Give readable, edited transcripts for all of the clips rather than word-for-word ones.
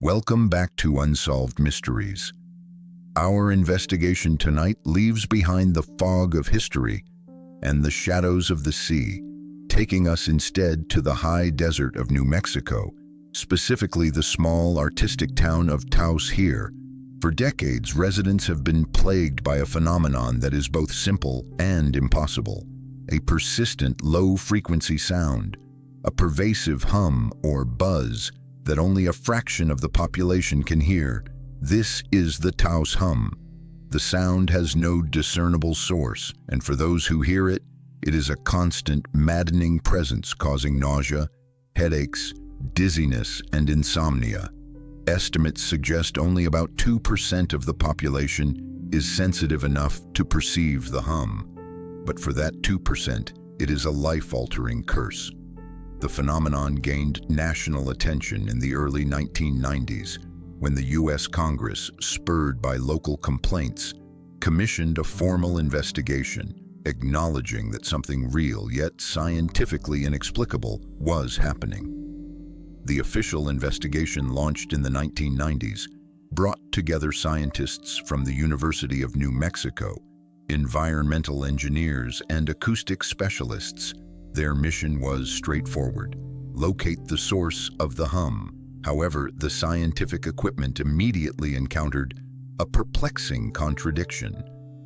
Welcome back to Unsolved Mysteries. Our investigation tonight leaves behind the fog of history and the shadows of the sea, taking us instead to the high desert of New Mexico, specifically the small artistic town of Taos Hum. For decades, residents have been plagued by a phenomenon that is both simple and impossible: a persistent low-frequency sound, a pervasive hum or buzz that only a fraction of the population can hear. This is the Taos Hum. The sound has no discernible source, and for those who hear it, it is a constant, maddening presence causing nausea, headaches, dizziness, and insomnia. Estimates suggest only about 2% of the population is sensitive enough to perceive the hum. But for that 2%, it is a life-altering curse. The phenomenon gained national attention in the early 1990s when the U.S. Congress, spurred by local complaints, commissioned a formal investigation acknowledging that something real yet scientifically inexplicable was happening. The official investigation, launched in the 1990s, brought together scientists from the University of New Mexico, environmental engineers, and acoustic specialists. Their mission was straightforward: locate the source of the hum. However, the scientific equipment immediately encountered a perplexing contradiction.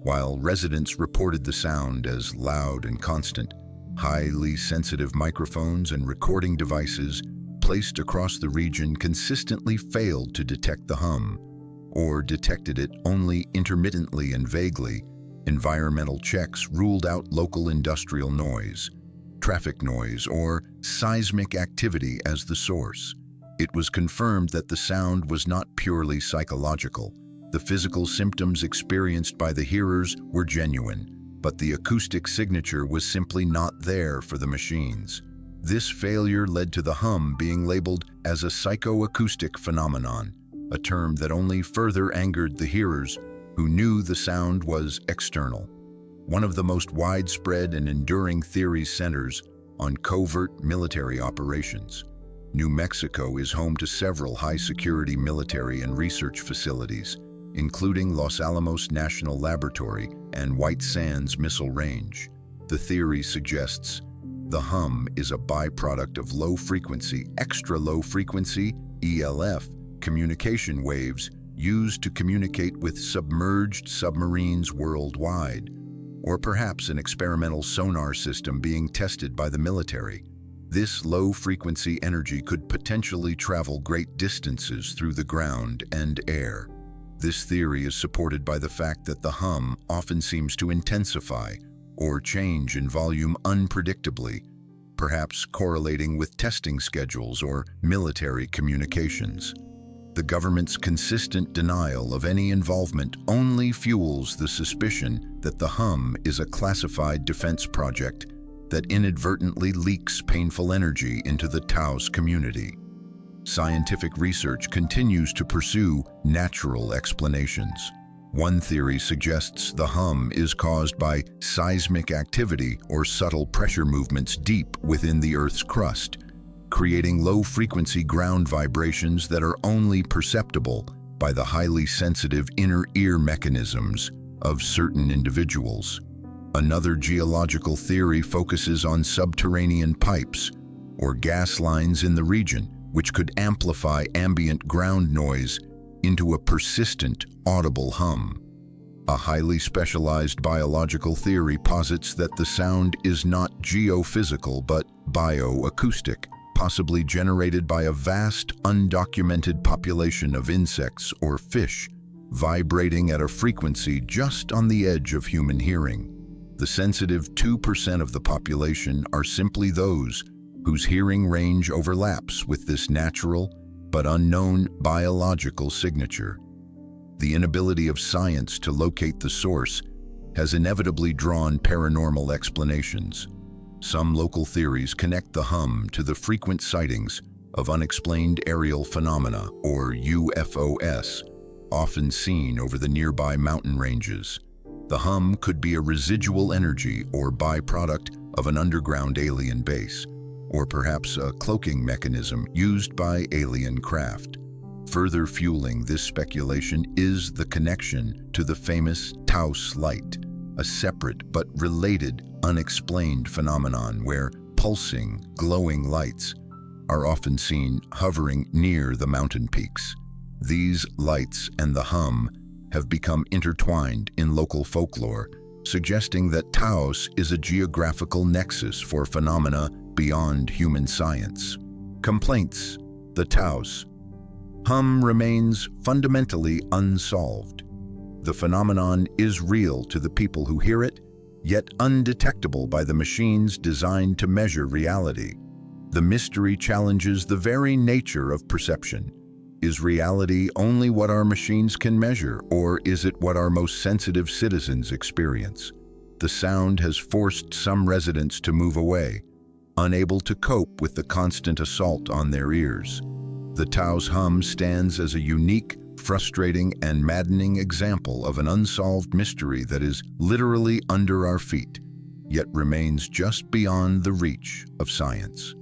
While residents reported the sound as loud and constant, highly sensitive microphones and recording devices placed across the region consistently failed to detect the hum, or detected it only intermittently and vaguely. Environmental checks ruled out local industrial noise, traffic noise, or seismic activity as the source. It was confirmed that the sound was not purely psychological. The physical symptoms experienced by the hearers were genuine, but the acoustic signature was simply not there for the machines. This failure led to the hum being labeled as a psychoacoustic phenomenon, a term that only further angered the hearers, who knew the sound was external. One of the most widespread and enduring theories centers on covert military operations. New Mexico is home to several high-security military and research facilities, including Los Alamos National Laboratory and White Sands Missile Range. The theory suggests the hum is a byproduct of low-frequency, extra-low-frequency (ELF) communication waves used to communicate with submerged submarines worldwide, or perhaps an experimental sonar system being tested by the military. This low-frequency energy could potentially travel great distances through the ground and air. This theory is supported by the fact that the hum often seems to intensify or change in volume unpredictably, perhaps correlating with testing schedules or military communications. The government's consistent denial of any involvement only fuels the suspicion that the hum is a classified defense project that inadvertently leaks painful energy into the Taos community. Scientific research continues to pursue natural explanations. One theory suggests the hum is caused by seismic activity or subtle pressure movements deep within the Earth's crust, creating low-frequency ground vibrations that are only perceptible by the highly sensitive inner ear mechanisms of certain individuals. Another geological theory focuses on subterranean pipes or gas lines in the region, which could amplify ambient ground noise into a persistent, audible hum. A highly specialized biological theory posits that the sound is not geophysical but bioacoustic, possibly generated by a vast, undocumented population of insects or fish, vibrating at a frequency just on the edge of human hearing. The sensitive 2% of the population are simply those whose hearing range overlaps with this natural but unknown biological signature. The inability of science to locate the source has inevitably drawn paranormal explanations. Some local theories connect the hum to the frequent sightings of unexplained aerial phenomena, or UFOs, often seen over the nearby mountain ranges. The hum could be a residual energy or byproduct of an underground alien base, or perhaps a cloaking mechanism used by alien craft. Further fueling this speculation is the connection to the famous Taos light, a separate but related, unexplained phenomenon where pulsing, glowing lights are often seen hovering near the mountain peaks. These lights and the hum have become intertwined in local folklore, suggesting that Taos is a geographical nexus for phenomena beyond human science. Complaints: the Taos Hum remains fundamentally unsolved. The phenomenon is real to the people who hear it, yet undetectable by the machines designed to measure reality. The mystery challenges the very nature of perception. Is reality only what our machines can measure, or is it what our most sensitive citizens experience? The sound has forced some residents to move away, unable to cope with the constant assault on their ears. The Taos Hum stands as a unique, frustrating, and maddening example of an unsolved mystery that is literally under our feet, yet remains just beyond the reach of science.